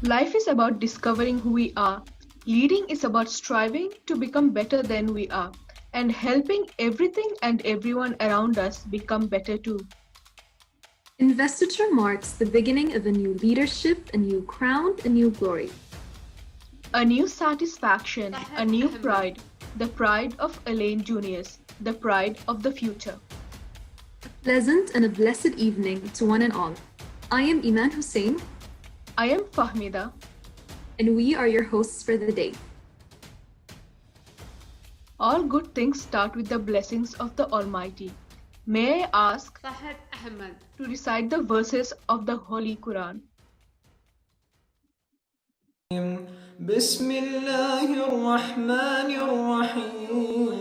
Life is about discovering who we are. Leading is about striving to become better than we are and helping everything and everyone around us become better too. Investiture marks the beginning of a new leadership, a new crown, a new glory. A new satisfaction, a new pride, the pride of Elaine Juniors, the pride of the future. A pleasant and a blessed evening to one and all. I am Iman Hussein. I am Fahmida. And we are your hosts for the day. All good things start with the blessings of the Almighty. May I ask Ahmed to recite the verses of the Holy Quran? بسم الله الرحمن الرحيم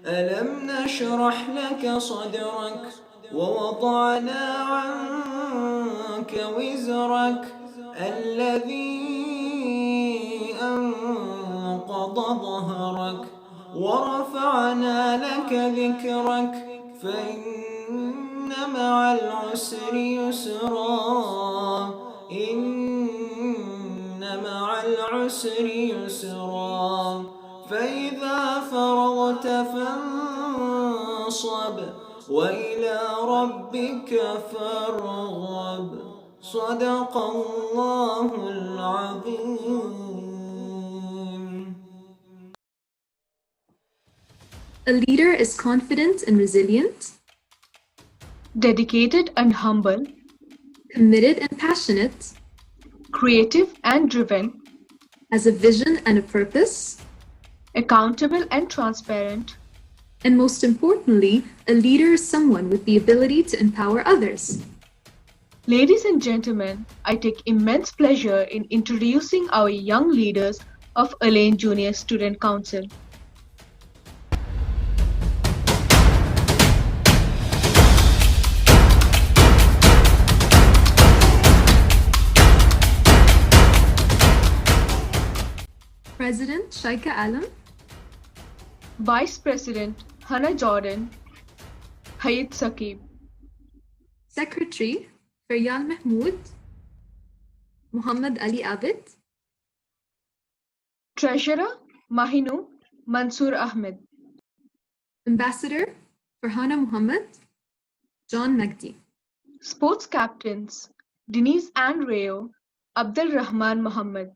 ألم نشرح لك صدرك ووضعنا عنك وزرك الذي أنقض ظهرك ورفعنا لك ذكرك فإن مع العسر يسرا مع العسر يسرا فإذا فرغت فانصب وإلى ربك فارغب صدق الله العظيم. A leader is confident and resilient, Dedicated and humble, committed and passionate, creative and driven, has a vision and a purpose, accountable and transparent. and most importantly, a leader is someone with the ability to empower others. Ladies and gentlemen, I take immense pleasure in introducing our young leaders of Elaine Junior Student Council. President Shaika Alam, Vice President Hannah Jordan, Hayat Saqib, Secretary Faryal Mahmood, Muhammad Ali Abid, Treasurer Mahinu Mansoor Ahmed, Ambassador Farhana Muhammad, John Magdi, Sports Captains Denise Ann Rayo, Abdul Rahman Muhammad,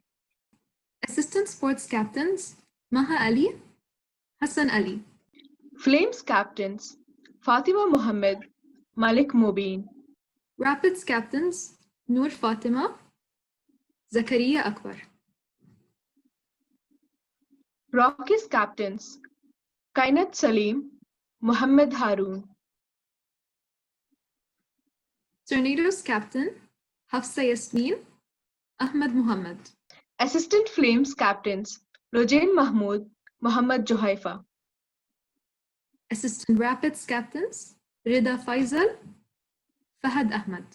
Assistant Sports Captains Maha Ali, Hassan Ali, Flames Captains Fatima Muhammad, Malik Mubin, Rapids Captains Noor Fatima, Zakaria Akbar, Rockies Captains Kainat Salim, Muhammad Haroon, Tornadoes Captain Hafsa Yasmin, Ahmad Muhammad, Assistant Flames Captains Rojain Mahmood, Muhammad Johaifa, Assistant Rapids Captains Rida Faisal, Fahad Ahmad,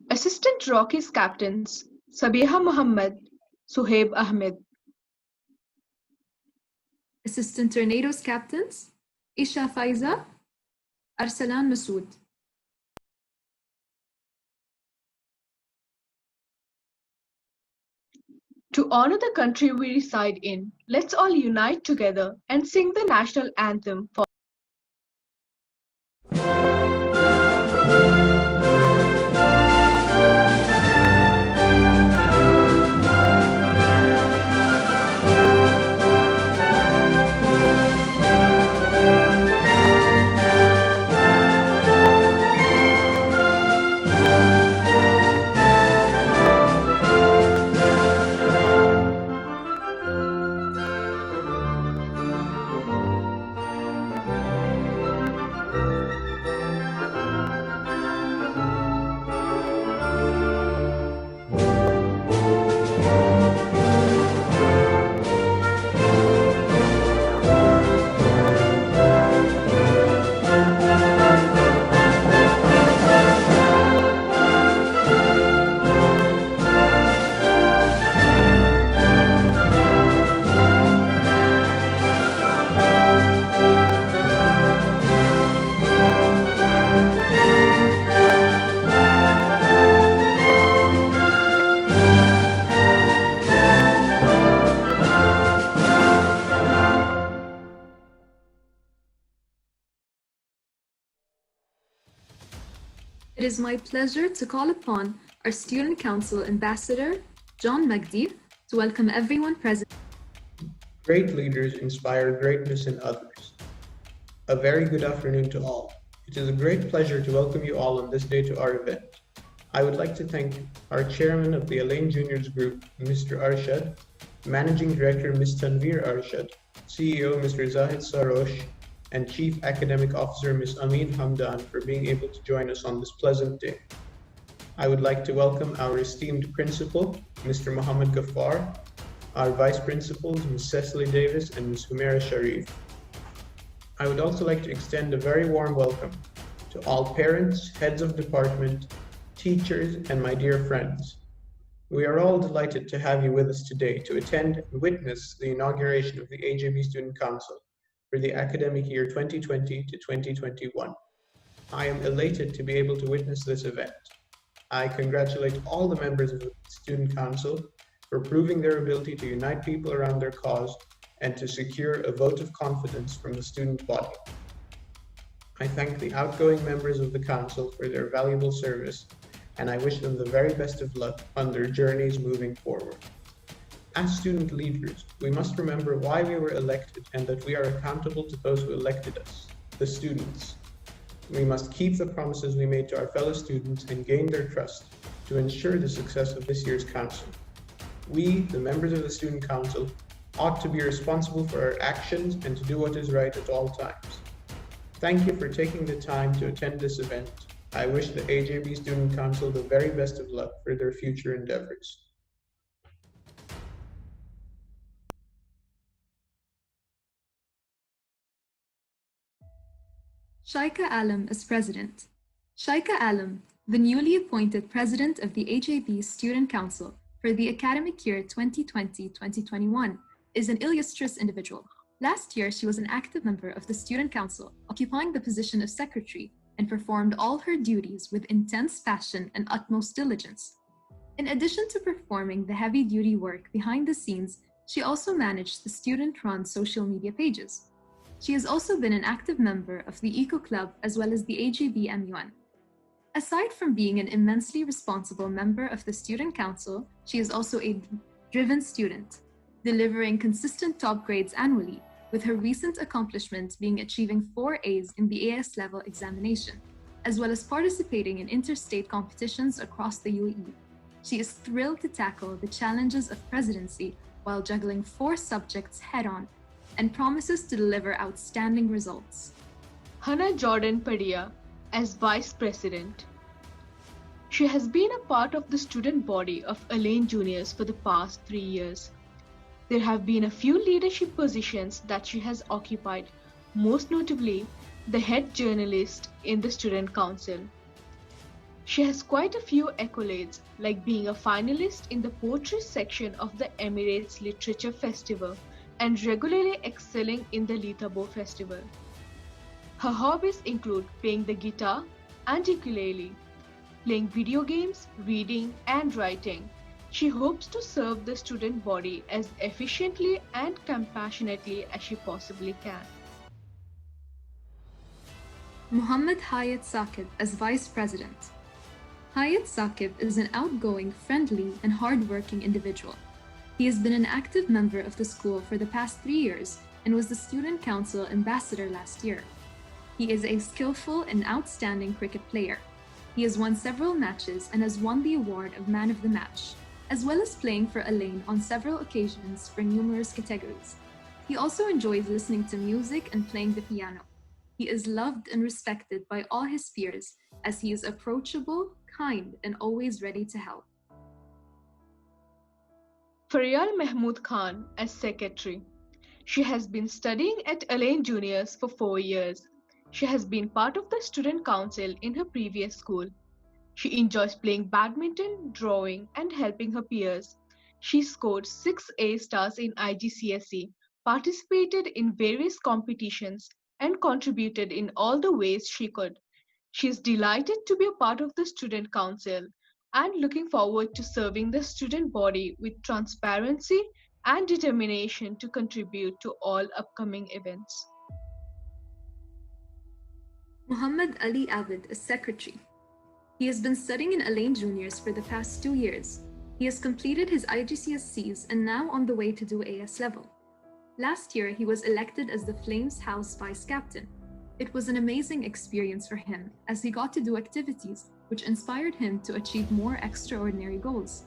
Assistant Rockies Captains Sabiha Muhammad, Suhaib Ahmed, Assistant Tornadoes Captains Isha Faiza, Arsalan Masood. To honor the country we reside in, let's all unite together and sing the national anthem for It is my pleasure to call upon our Student Council Ambassador, John Magdi, to welcome everyone present. Great leaders inspire greatness in others. A very good afternoon to all. It is a great pleasure to welcome you all on this day to our event. I would like to thank our chairman of the Elaine Juniors Group, Mr. Arshad, Managing Director, Ms. Tanveer Arshad, CEO, Mr. Zahid Sarosh, and Chief Academic Officer, Ms. Amin Hamdan, for being able to join us on this pleasant day. I would like to welcome our esteemed principal, Mr. Muhammad Ghaffar, our vice principals, Ms. Cecily Davis and Ms. Humaira Sharif. I would also like to extend a very warm welcome to all parents, heads of department, teachers, and my dear friends. We are all delighted to have you with us today to attend and witness the inauguration of the AJB Student Council for the academic year 2020 to 2021. I am elated to be able to witness this event. I congratulate all the members of the Student Council for proving their ability to unite people around their cause and to secure a vote of confidence from the student body. I thank the outgoing members of the Council for their valuable service, and I wish them the very best of luck on their journeys moving forward. As student leaders, we must remember why we were elected and that we are accountable to those who elected us, the students. We must keep the promises we made to our fellow students and gain their trust to ensure the success of this year's council. We, the members of the Student Council, ought to be responsible for our actions and to do what is right at all times. Thank you for taking the time to attend this event. I wish the AJB Student Council the very best of luck for their future endeavors. Shaika Alam as President. Shaika Alam, the newly appointed President of the AJB Student Council for the academic year 2020-2021, is an illustrious individual. Last year, she was an active member of the Student Council, occupying the position of Secretary, and performed all her duties with intense passion and utmost diligence. In addition to performing the heavy-duty work behind the scenes, she also managed the student-run social media pages. She has also been an active member of the Eco Club as well as the AJB MUN. Aside from being an immensely responsible member of the Student Council, she is also a driven student, delivering consistent top grades annually, with her recent accomplishment being achieving 4 A's in the AS level examination, as well as participating in interstate competitions across the UAE. She is thrilled to tackle the challenges of presidency while juggling 4 subjects head-on, and promises to deliver outstanding results. Hannah Jordan Padilla as Vice President. She has been a part of the student body of Elaine Juniors for the past 3 years. There have been a few leadership positions that she has occupied, most notably the head journalist in the Student Council. She has quite a few accolades, like being a finalist in the poetry section of the Emirates Literature Festival and regularly excelling in the Litabo Festival. Her hobbies include playing the guitar and ukulele, playing video games, reading, and writing. She hopes to serve the student body as efficiently and compassionately as she possibly can. Muhammad Hayat Saqib as Vice President. Hayat Saqib is an outgoing, friendly, and hard-working individual. He has been an active member of the school for the past 3 years and was the Student Council Ambassador last year. He is a skillful and outstanding cricket player. He has won several matches and has won the award of Man of the Match, as well as playing for Elaine on several occasions for numerous categories. He also enjoys listening to music and playing the piano. He is loved and respected by all his peers as he is approachable, kind, and always ready to help. Faryal Mahmood Khan as Secretary. She has been studying at Elaine Juniors for 4 years. She has been part of the Student Council in her previous school. She enjoys playing badminton, drawing, and helping her peers. She scored 6 A stars in IGCSE, participated in various competitions, and contributed in all the ways she could. She is delighted to be a part of the Student Council and looking forward to serving the student body with transparency and determination to contribute to all upcoming events. Muhammad Ali Abid as Secretary. He has been studying in Elaine Juniors for the past 2 years. He has completed his IGCSEs and now on the way to do AS level. Last year, he was elected as the Flames House Vice Captain. It was an amazing experience for him as he got to do activities which inspired him to achieve more extraordinary goals.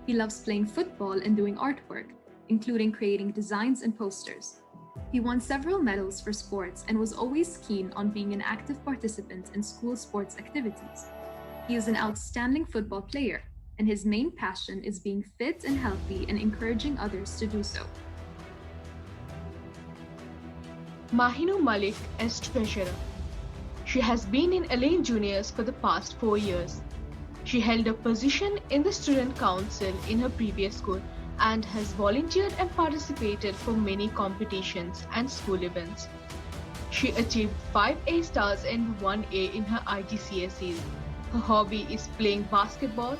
He loves playing football and doing artwork, including creating designs and posters. He won several medals for sports and was always keen on being an active participant in school sports activities. He is an outstanding football player, and his main passion is being fit and healthy and encouraging others to do so. Mahinu Malik as treasurer. She has been in Elaine Juniors for the past 4 years. She held a position in the student council in her previous school and has volunteered and participated for many competitions and school events. She achieved 5 A stars and 1 A in her IGCSEs. Her hobby is playing basketball.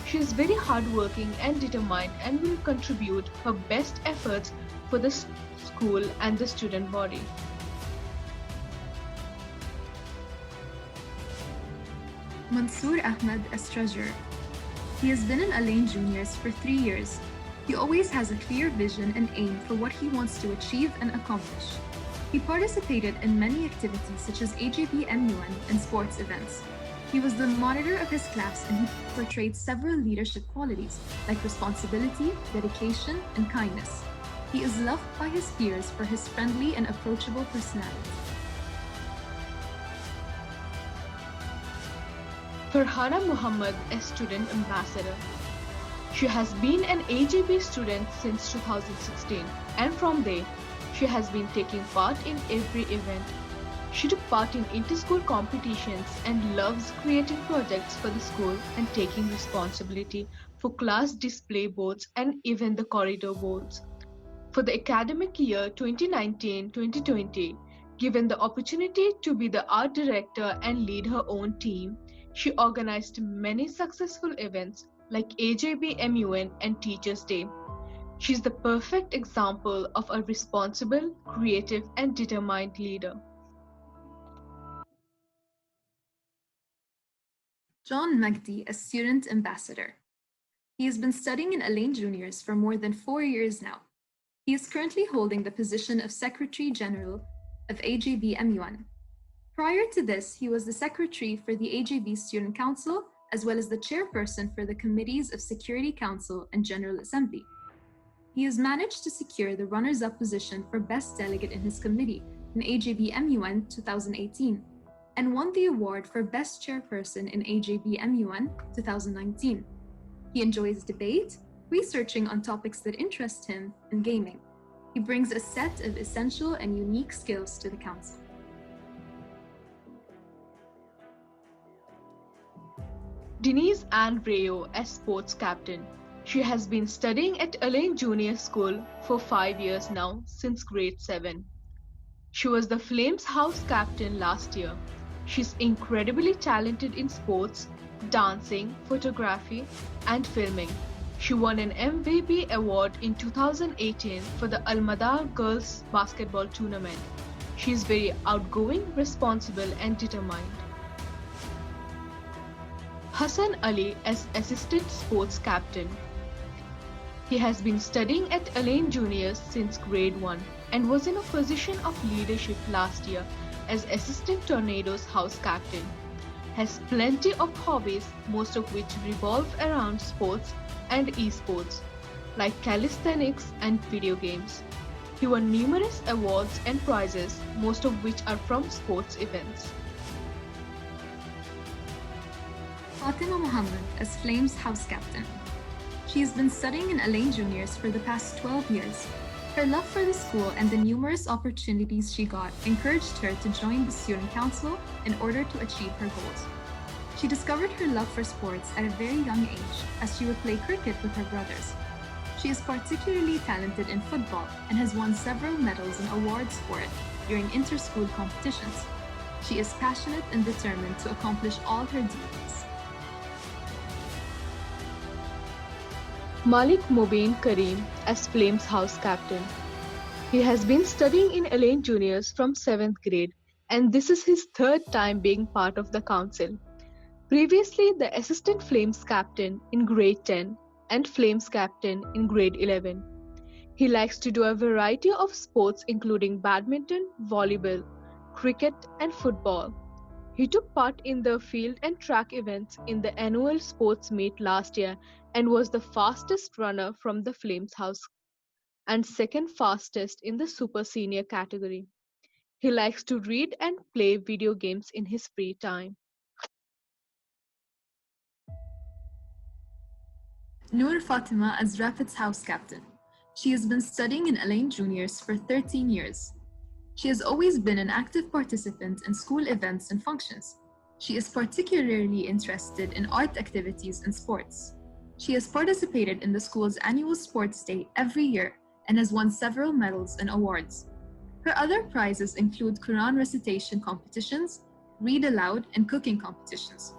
She is very hardworking and determined and will contribute her best efforts for the school and the student body. Mansoor Ahmed as treasurer. He has been in Elaine Juniors for 3 years. He always has a clear vision and aim for what he wants to achieve and accomplish. He participated in many activities such as AJB MUN and sports events. He was the monitor of his class and he portrayed several leadership qualities like responsibility, dedication, and kindness. He is loved by his peers for his friendly and approachable personality. Farhana Muhammad as student ambassador. She has been an AJB student since 2016 and from there, she has been taking part in every event. She took part in inter-school competitions and loves creating projects for the school and taking responsibility for class display boards and even the corridor boards. For the academic year 2019-2020, given the opportunity to be the art director and lead her own team, she organized many successful events like AJB MUN and Teachers' Day. She is the perfect example of a responsible, creative, and determined leader. John Magdi as student ambassador. He has been studying in Elaine Juniors for more than 4 years now. He is currently holding the position of Secretary General of AJB MUN. Prior to this, he was the secretary for the AJB Student Council, as well as the chairperson for the Committees of Security Council and General Assembly. He has managed to secure the runners-up position for Best Delegate in his committee in AJB MUN 2018, and won the award for Best Chairperson in AJB MUN 2019. He enjoys debate, researching on topics that interest him, and gaming. He brings a set of essential and unique skills to the council. Denise Ann Rayo as sports captain. She has been studying at Elaine Junior School for 5 years now, since grade 7. She was the Flames House captain last year. She's incredibly talented in sports, dancing, photography, and filming. She won an MVP award in 2018 for the Almada Girls Basketball Tournament. She is very outgoing, responsible, and determined. Hassan Ali as assistant sports captain. He has been studying at Elaine Juniors since grade 1 and was in a position of leadership last year as assistant Tornadoes house captain. Has plenty of hobbies, most of which revolve around sports and esports, like calisthenics and video games. He won numerous awards and prizes, most of which are from sports events. Fatima Muhammad as Flames house captain. She has been studying in Elaine Juniors for the past 12 years. Her love for the school and the numerous opportunities she got encouraged her to join the student council in order to achieve her goals. She discovered her love for sports at a very young age as she would play cricket with her brothers. She is particularly talented in football and has won several medals and awards for it during inter-school competitions. She is passionate and determined to accomplish all her dreams. Malik Mobeen Kareem as Flames house captain. He has been studying in Elaine Juniors from 7th grade, and this is his 3rd time being part of the council. Previously the assistant Flames captain in grade 10 and Flames captain in grade 11. He likes to do a variety of sports including badminton, volleyball, cricket, and football. He took part in the field and track events in the annual sports meet last year and was the fastest runner from the Flames house and second fastest in the super senior category. He likes to read and play video games in his free time. Noor Fatima as Rapids house captain. She has been studying in Elaine Juniors for 13 years. She has always been an active participant in school events and functions. She is particularly interested in art activities and sports. She has participated in the school's annual sports day every year and has won several medals and awards. Her other prizes include Quran recitation competitions, read aloud, and cooking competitions,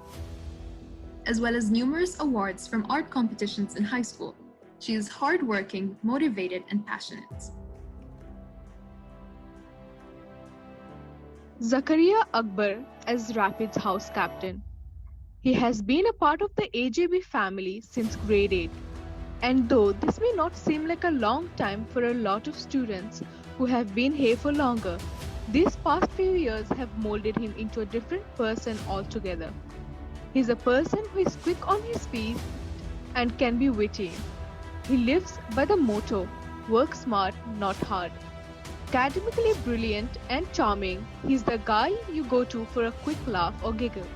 as well as numerous awards from art competitions in high school. She is hardworking, motivated, and passionate. Zakaria Akbar as Rapids house captain. He has been a part of the AJB family since grade 8. And though this may not seem like a long time for a lot of students who have been here for longer, these past few years have molded him into a different person altogether. He's a person who is quick on his feet and can be witty. He lives by the motto, work smart, not hard. Academically brilliant and charming, he's the guy you go to for a quick laugh or giggle.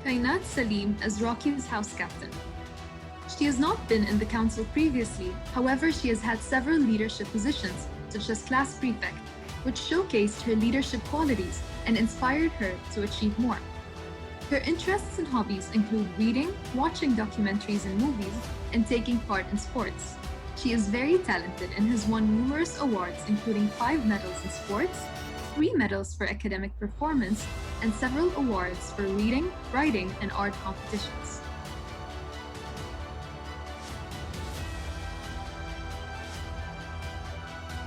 Kainat Salim as Rocky's house captain. She has not been in the council previously, however she has had several leadership positions, such as class prefect, which showcased her leadership qualities and inspired her to achieve more. Her interests and hobbies include reading, watching documentaries and movies, and taking part in sports. She is very talented and has won numerous awards, including 5 medals in sports, 3 medals for academic performance, and several awards for reading, writing, and art competitions.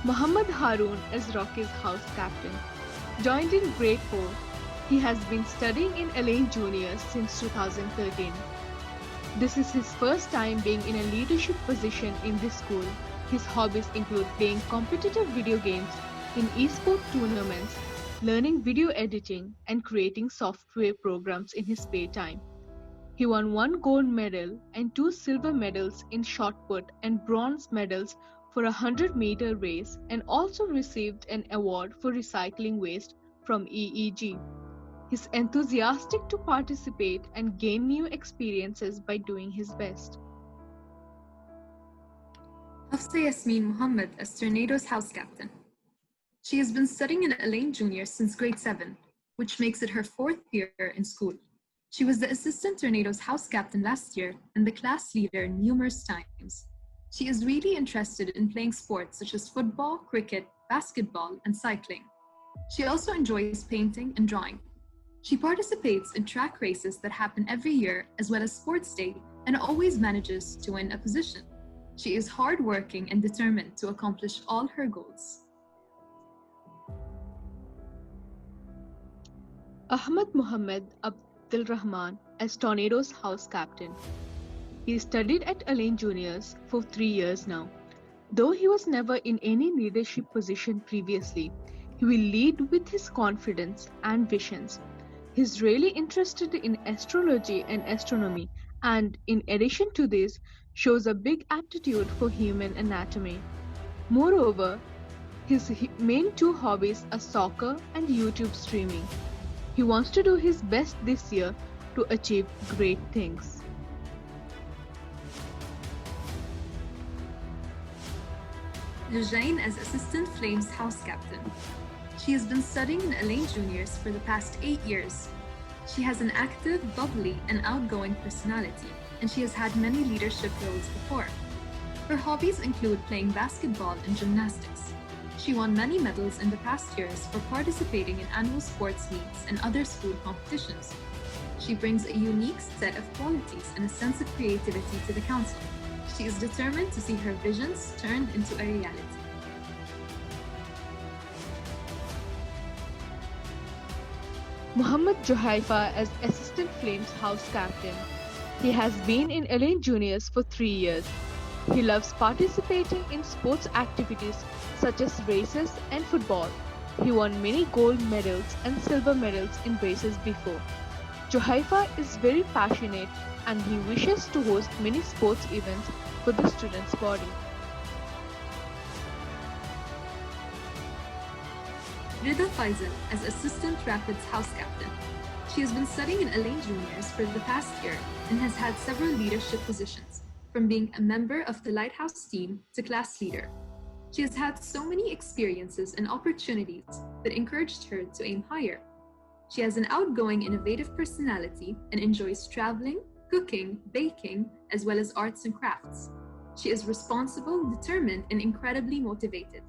Muhammad Haroon as Rocky's house captain. Joined in grade 4, he has been studying in Elaine Juniors since 2013. This is his first time being in a leadership position in this school. His hobbies include playing competitive video games in esport tournaments, learning video editing, and creating software programs in his spare time. He won 1 gold medal and 2 silver medals in shot put and bronze medals for a 100-meter race, and also received an award for recycling waste from EEG. He's enthusiastic to participate and gain new experiences by doing his best. Hafsa Yasmin Muhammad as Tornado's house captain. She has been studying in Elaine Junior since grade 7, which makes it her 4th year in school. She was the assistant Tornado's house captain last year and the class leader numerous times. She is really interested in playing sports such as football, cricket, basketball, and cycling. She also enjoys painting and drawing. She participates in track races that happen every year, as well as sports day, and always manages to win a position. She is hardworking and determined to accomplish all her goals. Ahmad Muhammad Abdul Rahman as Tornado's house captain. He studied at Elaine Juniors for 3 years now. Though he was never in any leadership position previously, he will lead with his confidence and visions. He's really interested in astrology and astronomy, and in addition to this, shows a big aptitude for human anatomy. Moreover, his main 2 hobbies are soccer and YouTube streaming. He wants to do his best this year to achieve great things. Lujain as assistant Flames house captain. She has been studying in Elaine Juniors for the past 8 years. She has an active, bubbly, and outgoing personality, and she has had many leadership roles before. Her hobbies include playing basketball and gymnastics. She won many medals in the past years for participating in annual sports meets and other school competitions. She brings a unique set of qualities and a sense of creativity to the council. She is determined to see her visions turned into a reality. Muhammad Juhaifa as Assistant Flames House Captain. He has been in Elaine Juniors for 3 years. He loves participating in sports activities such as races and football. He won many gold medals and silver medals in races before. Juhaifa is very passionate and he wishes to host many sports events for the students' body. Rida Faisal as Assistant Rapids House Captain. She has been studying in Elaine Juniors for the past year and has had several leadership positions, from being a member of the Lighthouse team to class leader. She has had so many experiences and opportunities that encouraged her to aim higher. She has an outgoing, innovative personality and enjoys traveling, cooking, baking, as well as arts and crafts. She is responsible, determined, and incredibly motivated.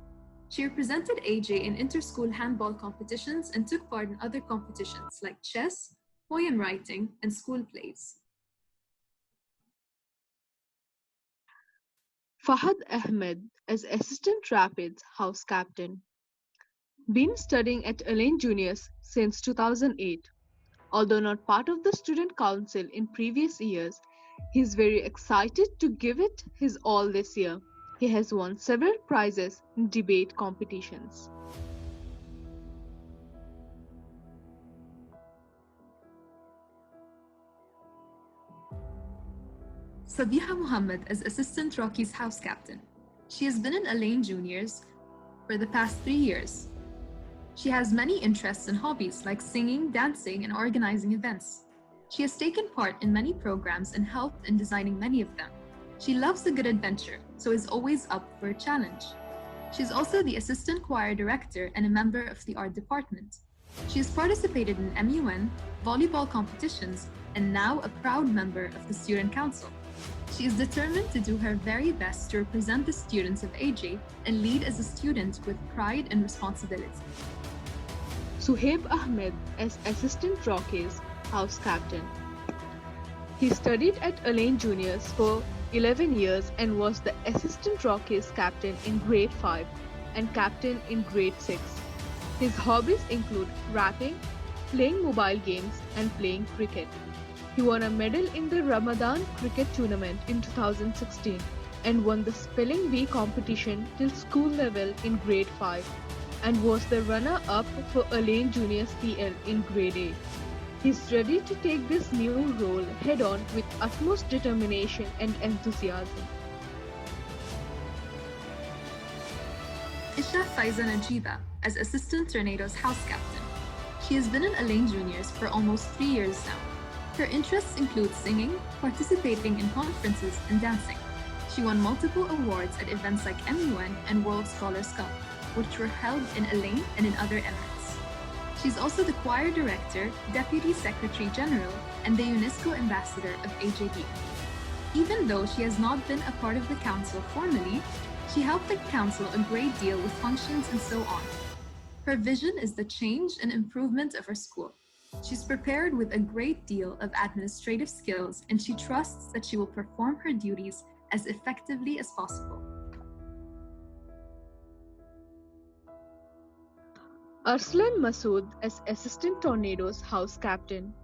She represented AJ in inter-school handball competitions and took part in other competitions like chess, poem writing, and school plays. Fahad Ahmed as Assistant Rapids House Captain. Been studying at Elaine Juniors since 2008. Although not part of the student council in previous years, he is very excited to give it his all this year. He has won several prizes in debate competitions. Sabiha Muhammad as Assistant Rockies House Captain. She has been in Elaine Juniors for the past 3 years. She has many interests and hobbies like singing, dancing, and organizing events. She has taken part in many programs and helped in designing many of them. She loves a good adventure, so is always up for a challenge. She is also the Assistant Choir Director and a member of the Art Department. She has participated in MUN, volleyball competitions, and now a proud member of the Student Council. She is determined to do her very best to represent the students of AJ and lead as a student with pride and responsibility. Suhaib Ahmed as Assistant Rockies House Captain. He studied at Elaine Juniors for 11 years and was the Assistant Rockies Captain in Grade 5 and Captain in Grade 6. His hobbies include rapping, playing mobile games, and playing cricket. He won a medal in the Ramadan cricket tournament in 2016 and won the Spelling Bee competition till school level in Grade 5 and was the runner-up for Elaine Juniors PL in Grade 8. He's ready to take this new role head-on with utmost determination and enthusiasm. Isha Faiza Najiba as Assistant Tornadoes House Captain. She has been in Elaine Juniors for almost 3 years now. Her interests include singing, participating in conferences, and dancing. She won multiple awards at events like MUN and World Scholars Cup, which were held in Elaine and in other emirates. She's also the Choir Director, Deputy Secretary General, and the UNESCO Ambassador of AJB. Even though she has not been a part of the Council formally, she helped the Council a great deal with functions and so on. Her vision is the change and improvement of her school. She's prepared with a great deal of administrative skills and she trusts that she will perform her duties as effectively as possible. Arslan Masood as Assistant Tornadoes House Captain.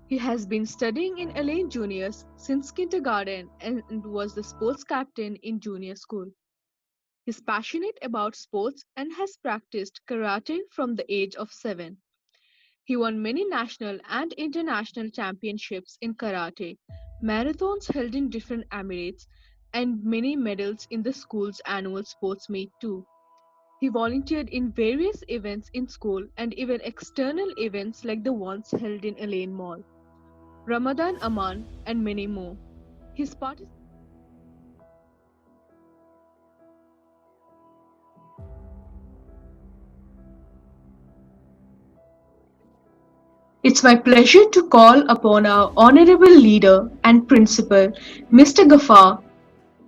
He has been studying in Elaine Juniors since kindergarten and was the sports captain in junior school. He's passionate about sports and has practiced karate from the age of 7. He won many national and international championships in karate, marathons held in different emirates, and many medals in the school's annual sports meet too. He volunteered in various events in school and even external events like the ones held in Elaine Mall, Ramadan Aman, and many more. His participation It's my pleasure to call upon our Honorable Leader and Principal, Mr. Ghaffar,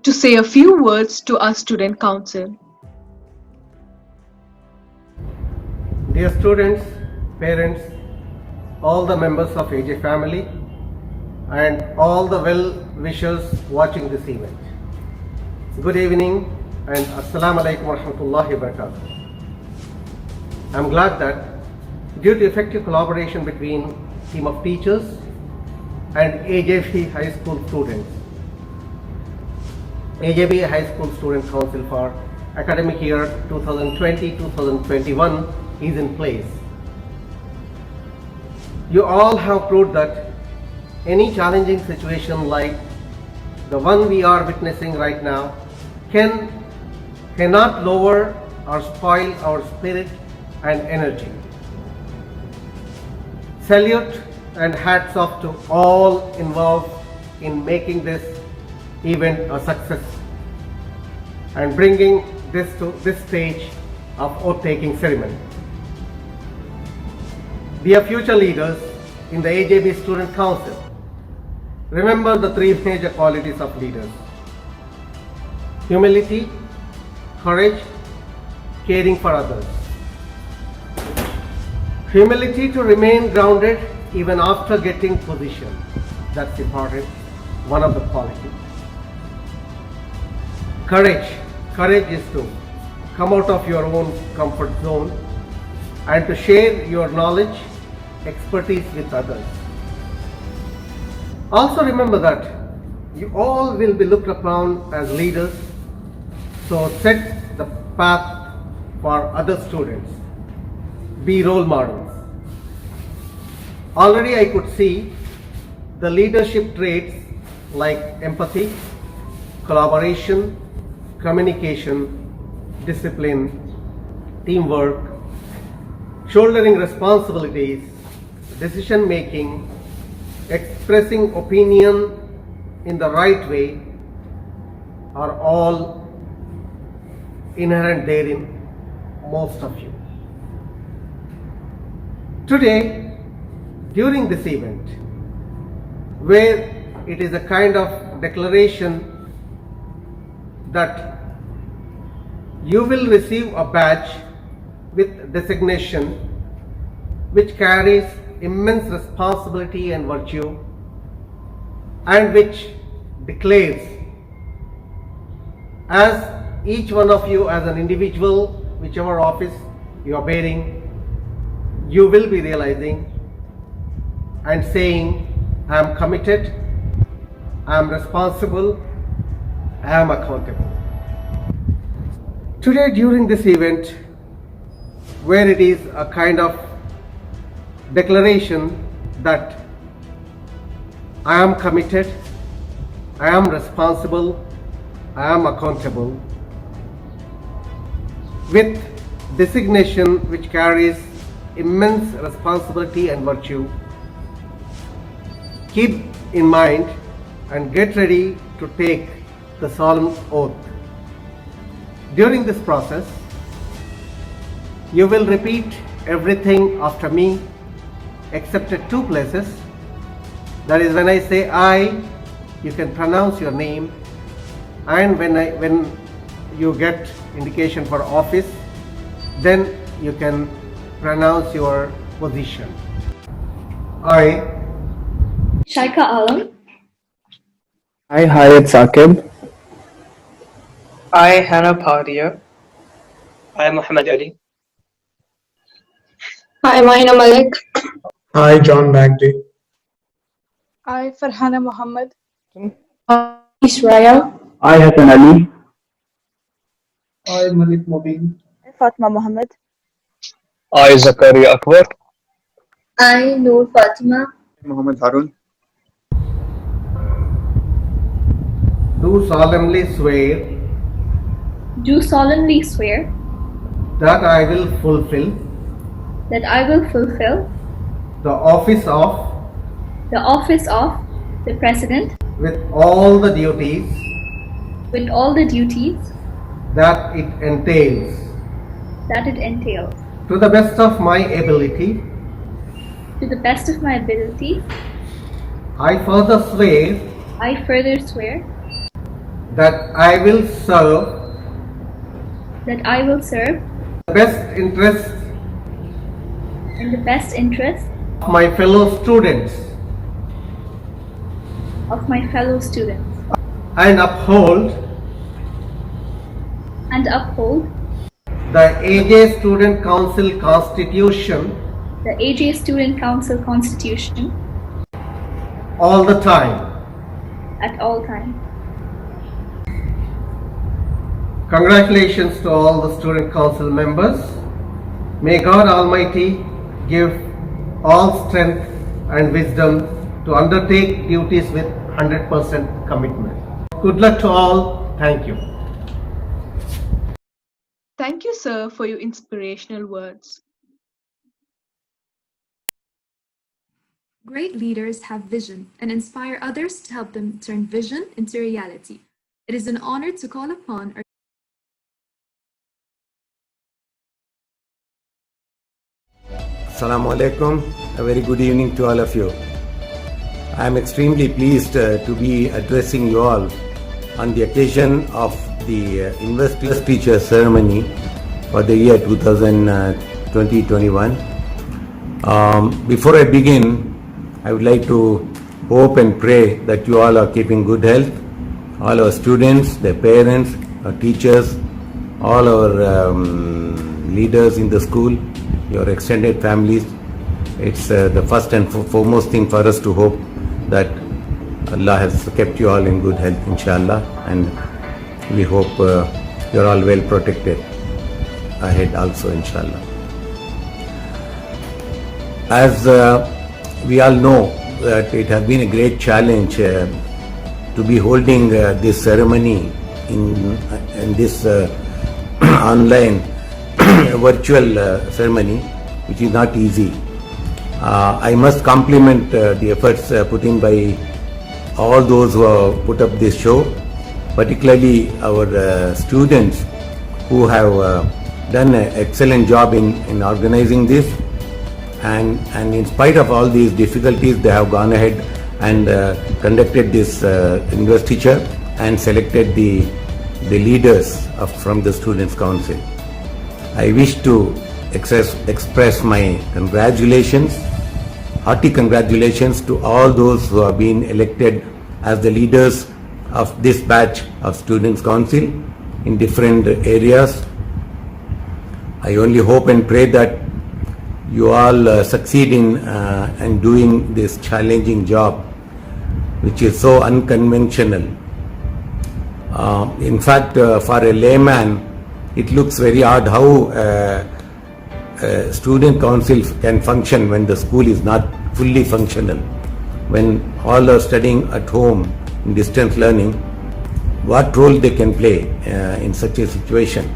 to say a few words to our Student Council. Dear students, parents, all the members of AJ family, and all the well-wishers watching this event. Good evening and Assalamu alaikum wa rahmatullahi wa barakatuh. I'm glad that due to effective collaboration between team of teachers and AJB High School students. AJB High School Student Council for academic year 2020-2021 is in place. You all have proved that any challenging situation like the one we are witnessing right now cannot lower or spoil our spirit and energy. Salute and hats off to all involved in making this event a success and bringing this to this stage of oath-taking ceremony. Dear future leaders in the AJB Student Council, remember the three major qualities of leaders: humility, courage, caring for others. Humility to remain grounded even after getting position. That's important, one of the qualities. Courage is to come out of your own comfort zone and to share your knowledge, expertise with others. Also remember that you all will be looked upon as leaders, so set the path for other students. Be role models. Already I could see the leadership traits like empathy, collaboration, communication, discipline, teamwork, shouldering responsibilities, decision making, expressing opinion in the right way are all inherent therein, most of you. Today, during this event, where it is a kind of declaration that you will receive a badge with designation which carries immense responsibility and virtue, and which declares as each one of you as an individual, whichever office you are bearing, you will be realizing and saying, I am committed, I am responsible, I am accountable. Today during this event, where it is a kind of declaration that I am committed, I am responsible, I am accountable, with designation which carries immense responsibility and virtue, keep in mind and get ready to take the solemn oath. During this process, you will repeat everything after me except at two places. That is, when I say I, you can pronounce your name, and when you get indication for office, then you can pronounce your position. I, Shaika Alam, I, Hayat Saqib, I, Hannah Padia. I, Muhammad Ali. I, Mahina Malik, I, John Magdi. I, Farhana Muhammad. Israel, I, Hassan Ali, I, Malik Mobeen. Fatma Muhammad. I, Zakaria Akbar. I, Noor Fatima, Muhammad Harun, do solemnly swear do solemnly swear that I will fulfill that I will fulfill the office of the President with all the duties with all the duties that it entails, to the best of my ability. to the best of my ability. I further swear I further swear that I will serve that I will serve the best interests in the best interest of my fellow students of my fellow students and uphold and uphold the AJ Student Council Constitution the AJ Student Council Constitution all the time. at all times. Congratulations to all the Student Council members. May God Almighty give all strength and wisdom to undertake duties with 100% commitment. Good luck to all. Thank you. Thank you, sir, for your inspirational words. Great leaders have vision and inspire others to help them turn vision into reality. It is an honor to call upon our Assalamu alaikum. A very good evening to all of you. I am extremely pleased to be addressing you all on the occasion of the Investiture ceremony for the year 2020-21. Before I begin, I would like to hope and pray that you all are keeping good health. All our students, their parents, our teachers, all our leaders in the school, your extended families. It's the first and foremost thing for us to hope that Allah has kept you all in good health, inshallah, and we hope you're all well protected ahead also, inshallah. As we all know that it has been a great challenge to be holding this ceremony in this online virtual ceremony, which is not easy. I must compliment the efforts put in by all those who have put up this show, particularly our students who have done an excellent job in organizing this, and in spite of all these difficulties, they have gone ahead and conducted this investiture and selected the leaders from the Students' Council. I wish to express my congratulations, hearty congratulations to all those who have been elected as the leaders of this batch of Students' Council in different areas. I only hope and pray that you all succeed in doing this challenging job, which is so unconventional. In fact, for a layman, it looks very odd how student council can function when the school is not fully functional. When all are studying at home in distance learning, what role they can play in such a situation?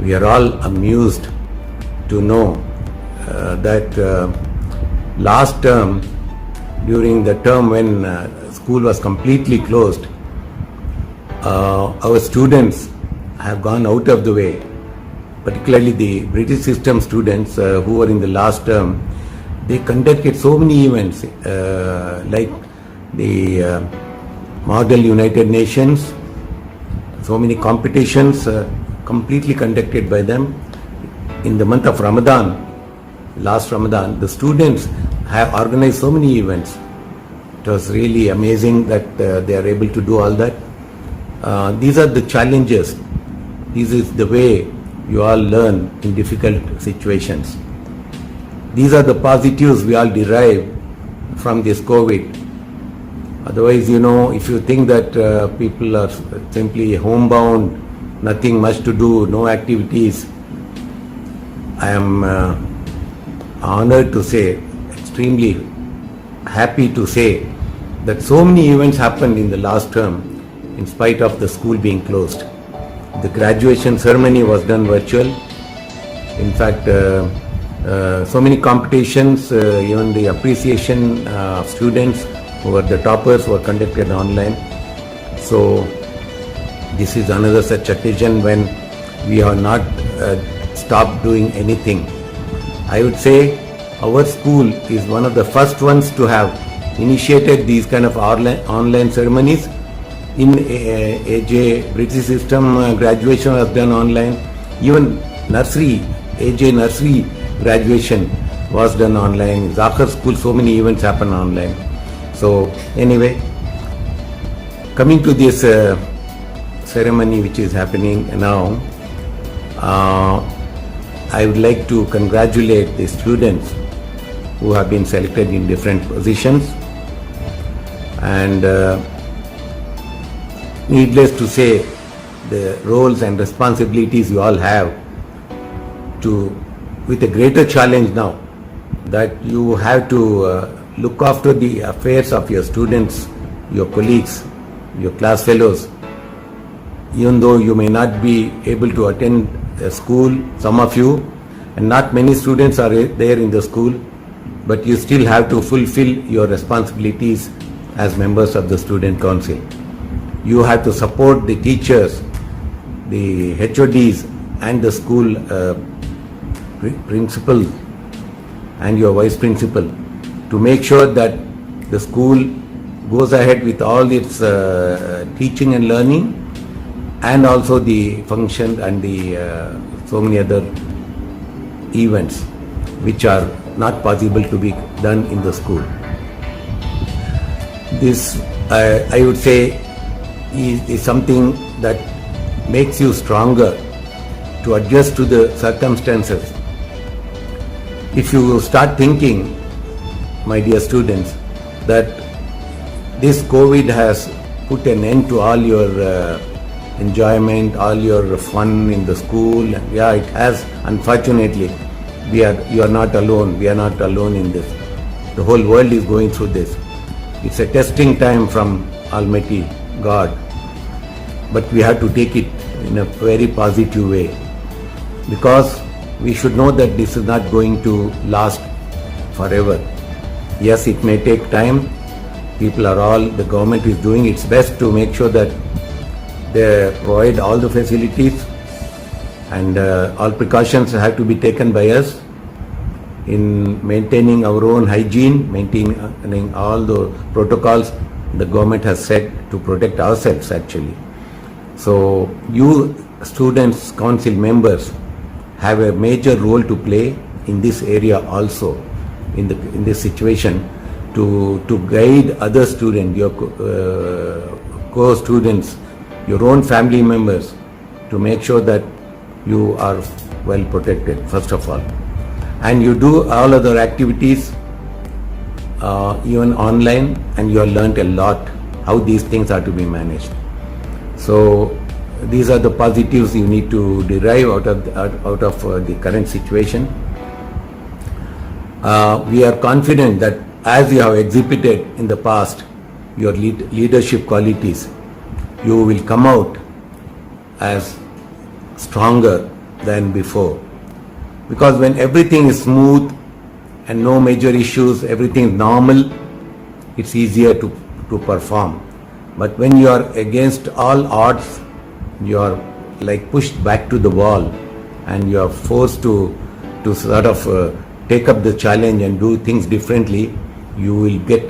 We are all amused to know that last term, during the term when school was completely closed, our students have gone out of the way, particularly the British system students who were in the last term. They conducted so many events like the Model United Nations, so many competitions completely conducted by them. In the month of Ramadan, last Ramadan, the students have organized so many events. It was really amazing that they are able to do all that. These are the challenges. This is the way you all learn in difficult situations. These are the positives we all derive from this COVID. Otherwise, if you think that people are simply homebound, nothing much to do, no activities, I am honored to say, extremely happy to say that so many events happened in the last term in spite of the school being closed. The graduation ceremony was done virtual. In fact, so many competitions, even the appreciation of students who were the toppers were conducted online. So this is another such occasion when we have not stopped doing anything. I would say our school is one of the first ones to have initiated these kind of online ceremonies. In AJ British system, graduation was done online. Even nursery, AJ nursery graduation was done online. Zakhar school, so many events happen online. So anyway, coming to this ceremony which is happening now, I would like to congratulate the students who have been selected in different positions, and needless to say, the roles and responsibilities you all have with a greater challenge now, that you have to look after the affairs of your students, your colleagues, your class fellows. Even though you may not be able to attend a school, some of you, and not many students are there in the school, but you still have to fulfill your responsibilities as members of the student council. You have to support the teachers, the HODs and the school principal and your vice principal to make sure that the school goes ahead with all its teaching and learning, and also the function and the so many other events which are not possible to be done in the school. This, I would say, is something that makes you stronger to adjust to the circumstances. If you start thinking, my dear students, that this COVID has put an end to all your enjoyment, all your fun in the school. Yeah, it has. Unfortunately, you are not alone. We are not alone in this. The whole world is going through this. It's a testing time from Almighty God, but we have to take it in a very positive way, because we should know that this is not going to last forever. Yes, it may take time. The government is doing its best to make sure that they provide all the facilities, and all precautions have to be taken by us in maintaining our own hygiene, maintaining all the protocols the government has set to protect ourselves actually. So you students, council members have a major role to play in this area also, in this situation, to guide other students, your co-students, your own family members, to make sure that you are well protected, first of all. And you do all other activities, even online, and you have learnt a lot how these things are to be managed. So these are the positives you need to derive out of the current situation. We are confident that as you have exhibited in the past your leadership qualities, you will come out as stronger than before. Because when everything is smooth and no major issues, everything is normal, it's easier to perform. But when you are against all odds, you are like pushed back to the wall, and you are forced to sort of take up the challenge and do things differently, you will get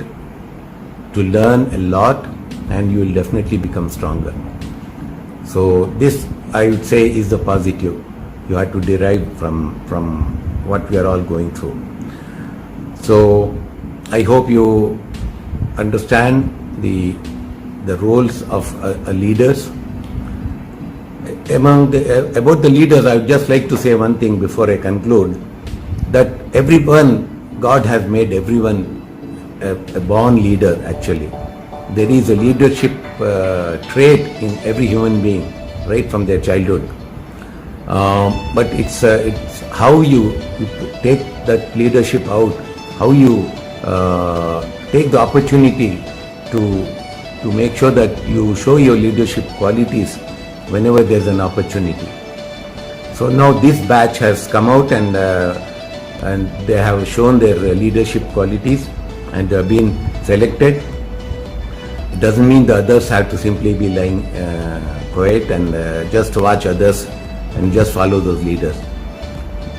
to learn a lot, and you will definitely become stronger. So this, I would say, is the positive you have to derive from what we are all going through. So I hope you understand the roles of leaders. About the leaders, I would just like to say one thing before I conclude, that everyone, God has made everyone a born leader actually. There is a leadership trait in every human being right from their childhood. But it's how you take that leadership out, how you take the opportunity to make sure that you show your leadership qualities whenever there's an opportunity. So now this batch has come out, and they have shown their leadership qualities and have been selected. It doesn't mean the others have to simply be lying quiet and just watch others and just follow those leaders.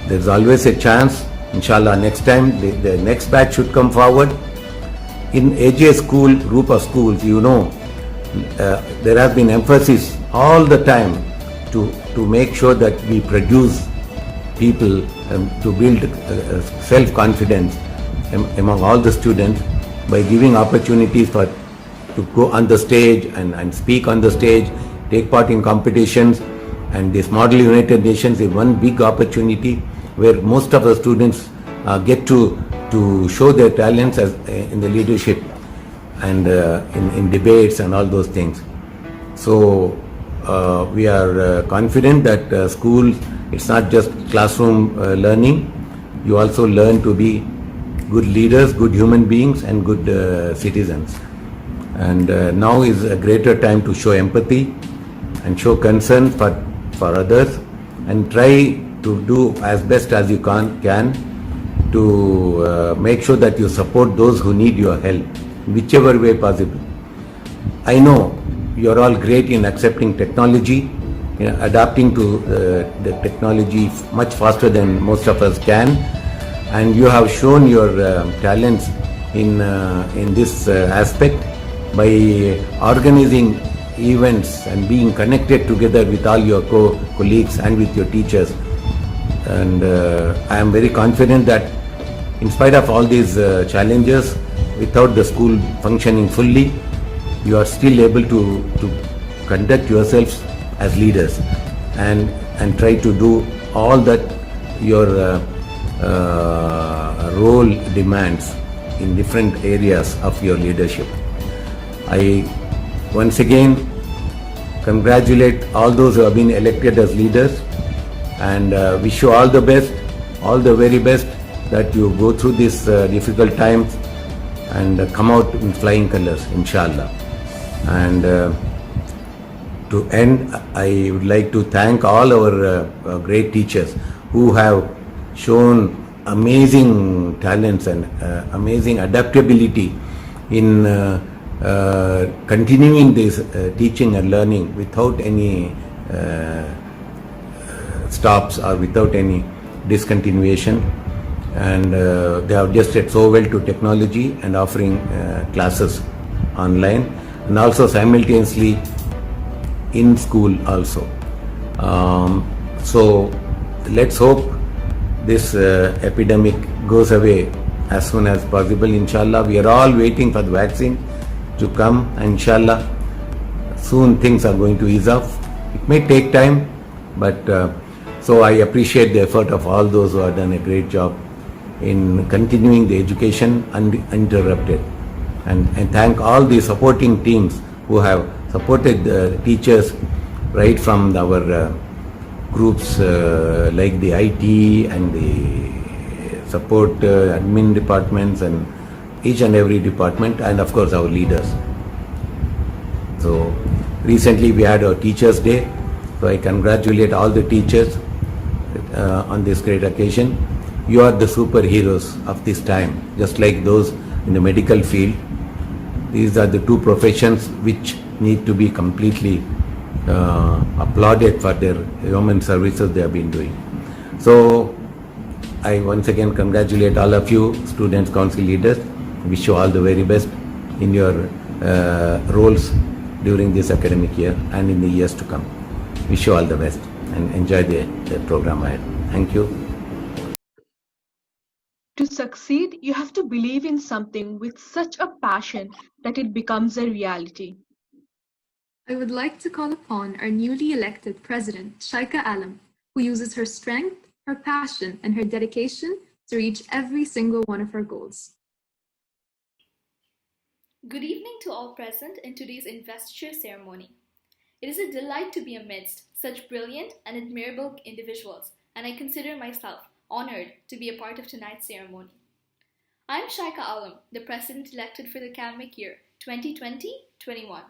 There's always a chance. Inshallah, next time the next batch should come forward. In AJ school, group of schools, you know, there has been emphasis all the time to make sure that we produce people to build self-confidence among all the students by giving opportunities to go on the stage and speak on the stage, take part in competitions, And this Model United Nations is one big opportunity where most of the students get to show their talents in the leadership and in debates and all those things. So we are confident that school, it's not just classroom learning. You also learn to be good leaders, good human beings, and good citizens. And now is a greater time to show empathy and show concern for others, and try to do as best as you can to make sure that you support those who need your help, whichever way possible. I know you're all great in accepting technology, adapting to the technology much faster than most of us can, and you have shown your talents in this aspect by organizing events and being connected together with all your colleagues and with your teachers. And I am very confident that in spite of all these challenges, without the school functioning fully, you are still able to conduct yourselves as leaders and try to do all that your role demands in different areas of your leadership. I once again congratulate all those who have been elected as leaders, and wish you all the best, all the very best, that you go through these difficult times and come out in flying colors, inshallah. And to end, I would like to thank all our great teachers who have shown amazing talents and amazing adaptability in continuing this teaching and learning without any stops or without any discontinuation. And they have adjusted so well to technology and offering classes online, and also simultaneously in school also. So let's hope this epidemic goes away as soon as possible, inshallah. We are all waiting for the vaccine to come, and inshallah soon things are going to ease off. It may take time, but so I appreciate the effort of all those who have done a great job in continuing the education uninterrupted, and thank all the supporting teams who have supported the teachers right from our groups like the IT and the support admin departments and each and every department, and of course our leaders. So recently we had our Teachers' Day, so I congratulate all the teachers on this great occasion. You are the superheroes of this time, just like those in the medical field. These are the two professions which need to be completely applauded for their human services they have been doing. So I once again congratulate all of you, students, council leaders. Wish you all the very best in your roles during this academic year and in the years to come. Wish you all the best and enjoy the program ahead. Thank you. To succeed, you have to believe in something with such a passion that it becomes a reality. I would like to call upon our newly elected President, Shaika Alam, who uses her strength, her passion, and her dedication to reach every single one of her goals. Good evening to all present in today's investiture ceremony. It is a delight to be amidst such brilliant and admirable individuals, and I consider myself honored to be a part of tonight's ceremony. I am Shaika Alam, the President elected for the academic year 2020-21.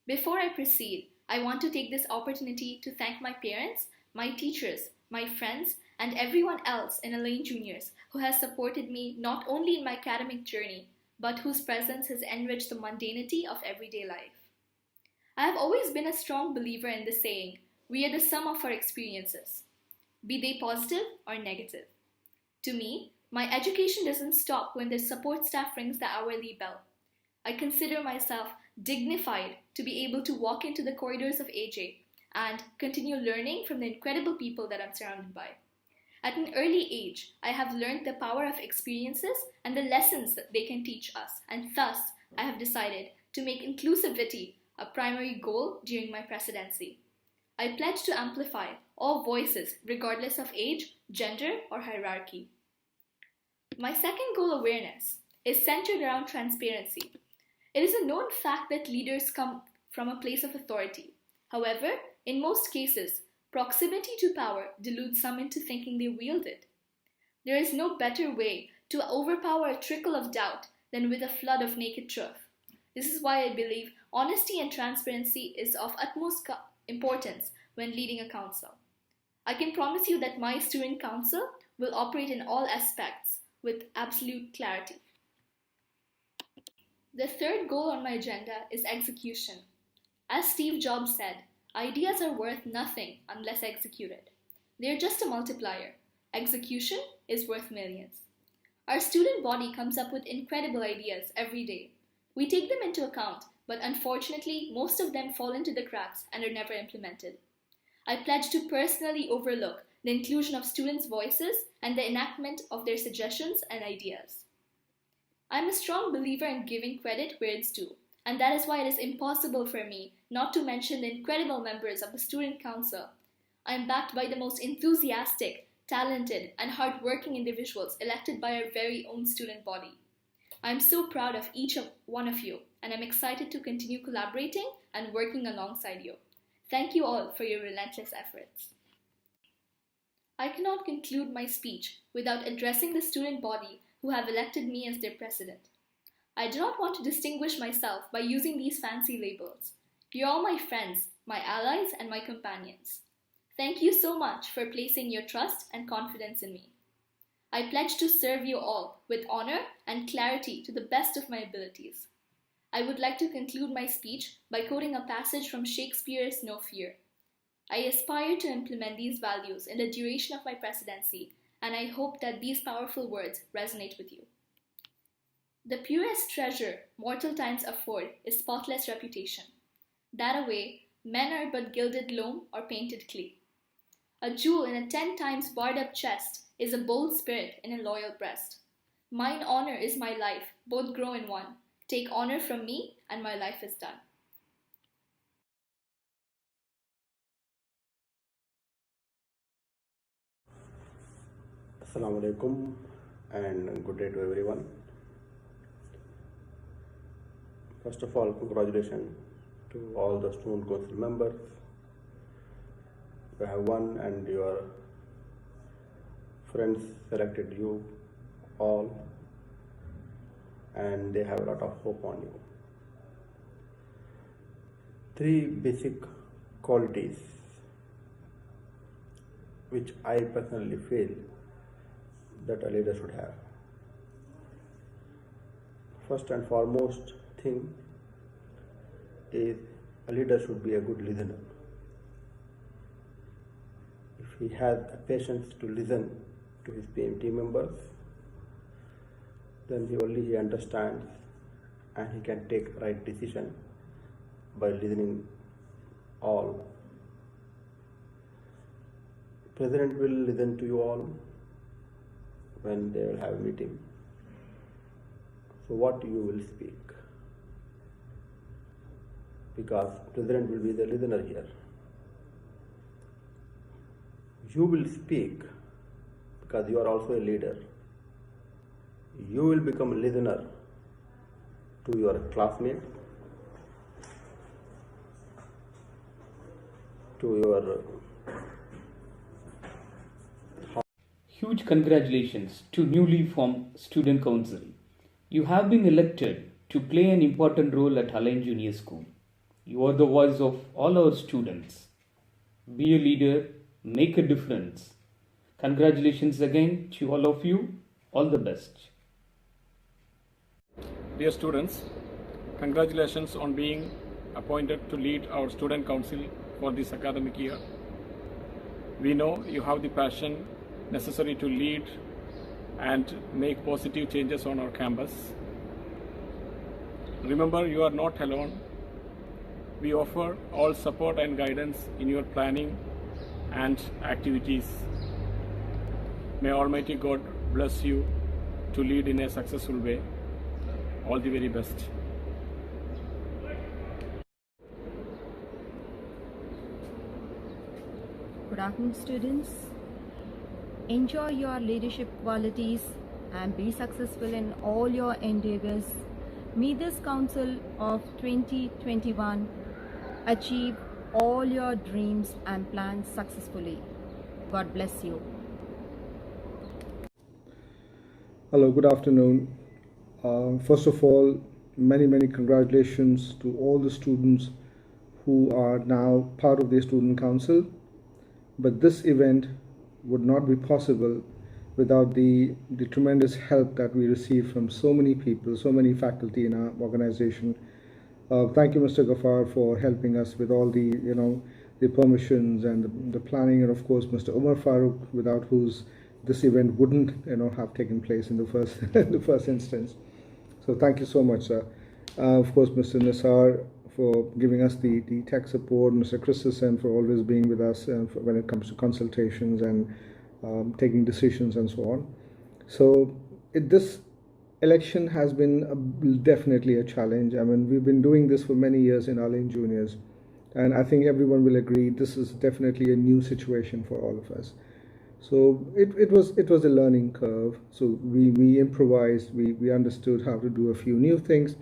Before I proceed, I want to take this opportunity to thank my parents, my teachers, my friends, and everyone else in Elaine Juniors who has supported me not only in my academic journey, but whose presence has enriched the mundanity of everyday life. I have always been a strong believer in the saying, we are the sum of our experiences, be they positive or negative. To me, my education doesn't stop when the support staff rings the hourly bell. I consider myself dignified to be able to walk into the corridors of AJ and continue learning from the incredible people that I'm surrounded by. At an early age, I have learned the power of experiences and the lessons that they can teach us, and thus I have decided to make inclusivity a primary goal during my presidency. I pledge to amplify all voices regardless of age, gender, or hierarchy. My second goal, awareness, is centered around transparency. It is a known fact that leaders come from a place of authority. However, in most cases, proximity to power deludes some into thinking they wield it. There is no better way to overpower a trickle of doubt than with a flood of naked truth. This is why I believe honesty and transparency is of utmost importance when leading a council. I can promise you that my student council will operate in all aspects with absolute clarity. The third goal on my agenda is execution. As Steve Jobs said, ideas are worth nothing unless executed. They are just a multiplier. Execution is worth millions. Our student body comes up with incredible ideas every day. We take them into account, but unfortunately, most of them fall into the cracks and are never implemented. I pledge to personally overlook the inclusion of students' voices and the enactment of their suggestions and ideas. I am a strong believer in giving credit where it's due, and that is why it is impossible for me not to mention the incredible members of the Student Council. I am backed by the most enthusiastic, talented, and hard-working individuals elected by our very own student body. I am so proud of each one of you, and I'm excited to continue collaborating and working alongside you. Thank you all for your relentless efforts. I cannot conclude my speech without addressing the student body who have elected me as their president. I do not want to distinguish myself by using these fancy labels. You're all my friends, my allies, and my companions. Thank you so much for placing your trust and confidence in me. I pledge to serve you all with honor and clarity to the best of my abilities. I would like to conclude my speech by quoting a passage from Shakespeare's No Fear. I aspire to implement these values in the duration of my presidency, and I hope that these powerful words resonate with you. The purest treasure mortal times afford is spotless reputation. That away, men are but gilded loam or painted clay. A jewel in a 10 times barred up chest is a bold spirit in a loyal breast. Mine honor is my life, both grow in one. Take honor from me, and my life is done. Assalamu alaikum and good day to everyone. First of all, congratulations to all the student council members. You have won and your friends selected you all, and they have a lot of hope on you. 3 basic qualities which I personally feel that a leader should have. First and foremost thing is a leader should be a good listener. If he has the patience to listen to his team members, then he understands and he can take the right decision by listening all. President will listen to you all when they will have a meeting. So what you will speak? Because President will be the listener here. You will speak because you are also a leader. You will become a listener to your classmates, to your Huge congratulations to newly formed Student Council. You have been elected to play an important role at Alain Junior School. You are the voice of all our students. Be a leader, make a difference. Congratulations again to all of you. All the best. Dear students, congratulations on being appointed to lead our Student Council for this academic year. We know you have the passion necessary to lead and make positive changes on our campus. Remember, you are not alone. We offer all support and guidance in your planning and activities. May Almighty God bless you to lead in a successful way. All the very best. Good afternoon, students. Enjoy your leadership qualities and be successful in all your endeavors. May this Council of 2021 achieve all your dreams and plans successfully. God bless you. Hello, good afternoon. First of all, many congratulations to all the students who are now part of the Student Council. But this event would not be possible without the tremendous help that we receive from so many people, so many faculty in our organization. Thank you, Mr. Ghaffar, for helping us with all the, the permissions and the planning, and of course, Mr. Umar Farooq, without whose this event wouldn't, have taken place in the first, in the first instance. So thank you so much, sir. Of course, Mr. Nisar, for giving us the tech support, Mr. Christensen for always being with us when it comes to consultations and taking decisions and so on. So this election has been definitely a challenge. I mean, we've been doing this for many years in Al Ain Juniors, and I think everyone will agree this is definitely a new situation for all of us. So it was a learning curve. So we improvised, we understood how to do a few new things.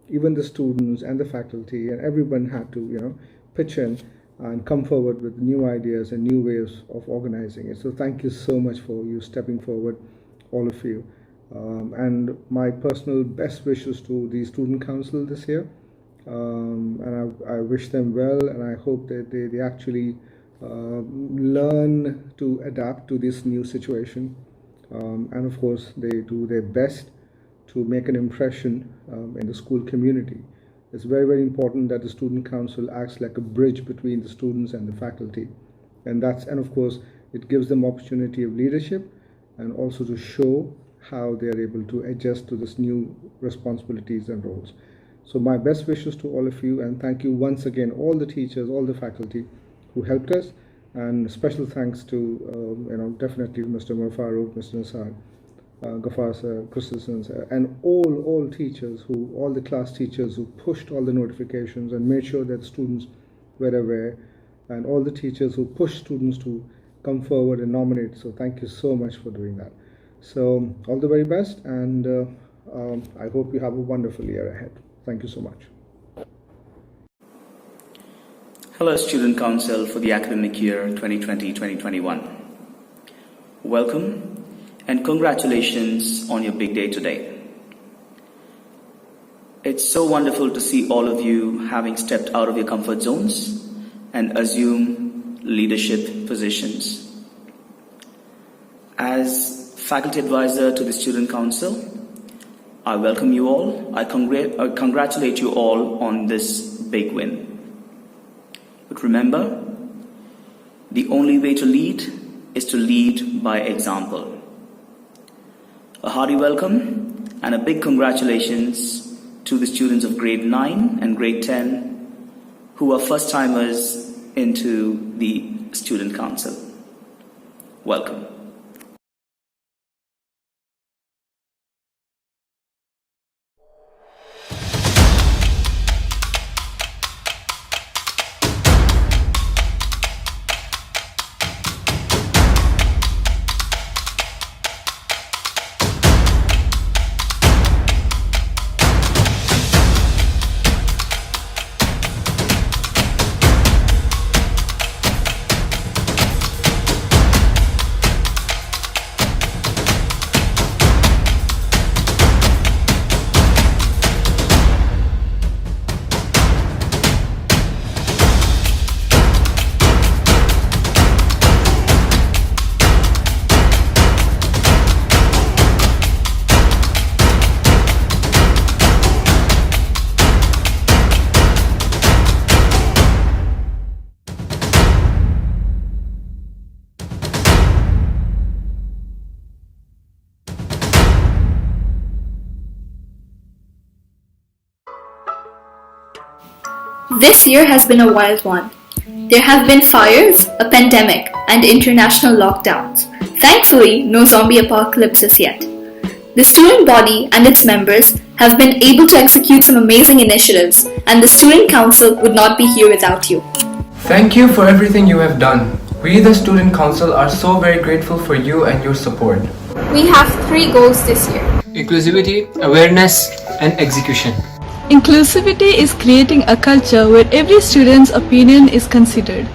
Even the students and the faculty and everyone had to, pitch in and come forward with new ideas and new ways of organizing it. So thank you so much for you stepping forward, all of you. And my personal best wishes to the Student Council this year. And I wish them well, and I hope that they actually learn to adapt to this new situation. And of course, they do their best to make an impression in the school community. It's very important that the Student Council acts like a bridge between the students and the faculty. And of course, it gives them opportunity of leadership and also to show how they are able to adjust to this new responsibilities and roles. So my best wishes to all of you, and thank you once again, all the teachers, all the faculty who helped us, and special thanks to, definitely Mr. Umar Farooq, Mr. Nisar, Ghaffar sir, Christensen sir, and all teachers all the class teachers who pushed all the notifications and made sure that students were aware, and all the teachers who pushed students to come forward and nominate. So thank you so much for doing that. So all the very best, and I hope you have a wonderful year ahead. Thank you so much. Hello, Student Council for the academic year 2020-2021. Welcome and congratulations on your big day today. It's so wonderful to see all of you having stepped out of your comfort zones and assume leadership positions. As faculty advisor to the Student Council, I welcome you all. I congratulate you all on this big win. But remember, the only way to lead is to lead by example. A hearty welcome and a big congratulations to the students of grade 9 and grade 10 who are first-timers into the Student Council. Welcome. This year has been a wild one. There have been fires, a pandemic, and international lockdowns. Thankfully, no zombie apocalypses yet. The student body and its members have been able to execute some amazing initiatives, and the Student Council would not be here without you. Thank you for everything you have done. We, the Student Council, are so very grateful for you and your support. We have 3 goals this year: Inclusivity, awareness, and execution. Inclusivity is creating a culture where every student's opinion is considered,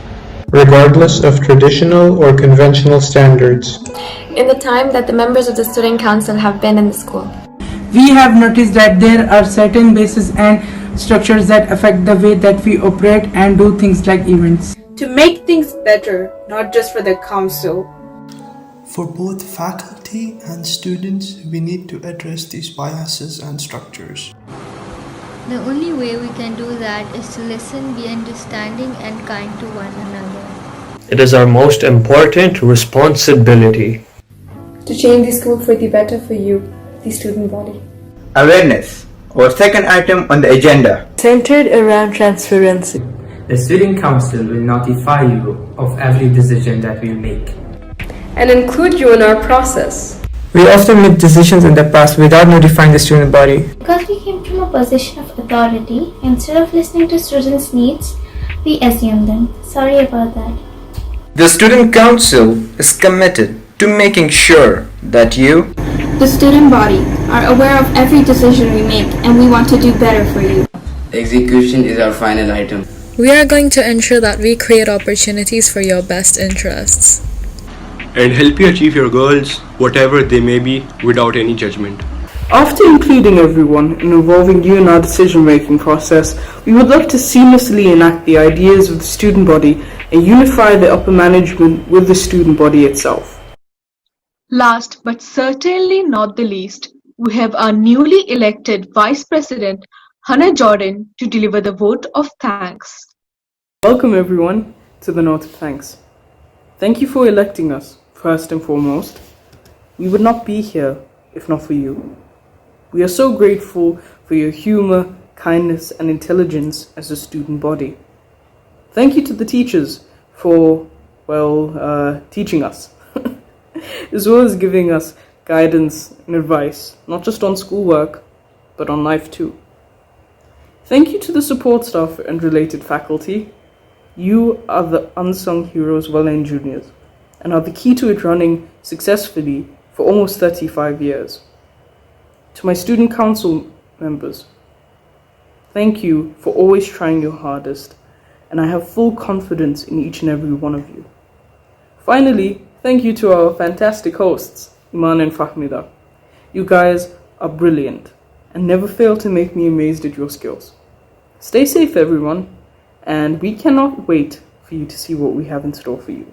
regardless of traditional or conventional standards. in the time that the members of the Student Council have been in the school, we have noticed that there are certain bases and structures that affect the way that we operate and do things like events. To make things better, not just for the council. For both faculty and students, we need to address these biases and structures. The only way we can do that is to listen, be understanding, and kind to one another. It is our most important responsibility to change the school for the better for you, the student body. Awareness, our second item on the agenda, centered around transparency. The Student Council will notify you of every decision that we make and include you in our process. We often made decisions in the past without notifying the student body. Because we came from a position of authority, instead of listening to students' needs, we assumed them. Sorry about that. The Student Council is committed to making sure that you, the student body, are aware of every decision we make, and we want to do better for you. Execution is our final item. We are going to ensure that we create opportunities for your best interests and help you achieve your goals, whatever they may be, without any judgment. After including everyone and involving you in our decision-making process, we would like to seamlessly enact the ideas of the student body and unify the upper management with the student body itself. Last but certainly not the least, we have our newly elected Vice President, Hannah Jordan, to deliver the vote of thanks. Welcome everyone to the Note of Thanks. Thank you for electing us, first and foremost. We would not be here if not for you. We are so grateful for your humor, kindness, and intelligence as a student body. Thank you to the teachers for, teaching us, as well as giving us guidance and advice, not just on schoolwork, but on life too. Thank you to the support staff and related faculty. You are the unsung heroes Welland Juniors and are the key to it running successfully for almost 35 years. To my student council members, thank you for always trying your hardest, and I have full confidence in each and every one of you. Finally, thank you to our fantastic hosts, Iman and Fahmida. You guys are brilliant and never fail to make me amazed at your skills. Stay safe, everyone, and we cannot wait for you to see what we have in store for you.